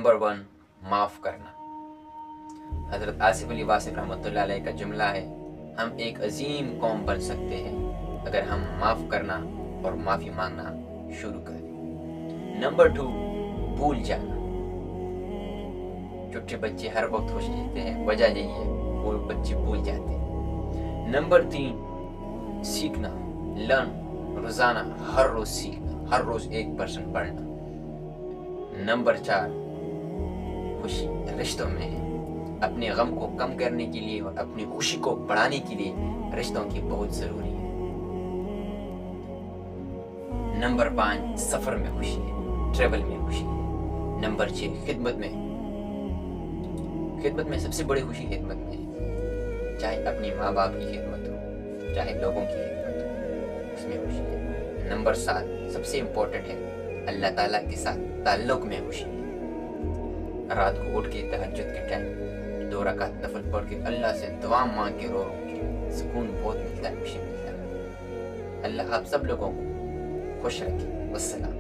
Number 1 معاف کرنا. حضرت آصف علی واصف رحمۃ اللہ علیہ کا جملہ ہے، ہم ایک عظیم قوم بن سکتے ہیں اگر ہم معاف کرنا اور معافی مانگنا شروع کر دیں. نمبر 2 بھول جانا. چھوٹے بچے ہر وقت خوش رہتے ہیں، وجہ یہی ہے وہ بچے بھول جاتے ہیں. نمبر 3 سیکھنا، لرن. روزانہ ہر روز سیکھنا، ہر روز 1% پڑھنا. نمبر 4 خوشی رشتوں میں ہے. اپنے غم کو کم کرنے کے لیے اور اپنی خوشی کو بڑھانے کے لیے رشتوں کی بہت ضروری ہے. نمبر 5 سفر میں خوشی ہے، ٹریول میں خوشی ہے. نمبر 6 خدمت میں سب سے بڑی خوشی خدمت میں ہے. چاہے اپنی ماں باپ کی خدمت ہو، چاہے لوگوں کی خدمت ہو، اس میں خوشی ہے. نمبر 7 سب سے امپورٹنٹ ہے، اللہ تعالیٰ کے ساتھ تعلق میں خوشی ہے. رات کو اٹھ کے تہجد کے ٹائم 2 رکعت نفل پڑھ کے اللہ سے دعا مانگ کے رو سکون بہت ملتا ہے، خوشی ملتا ہے. اللہ آپ سب لوگوں کو خوش رکھے. والسلام.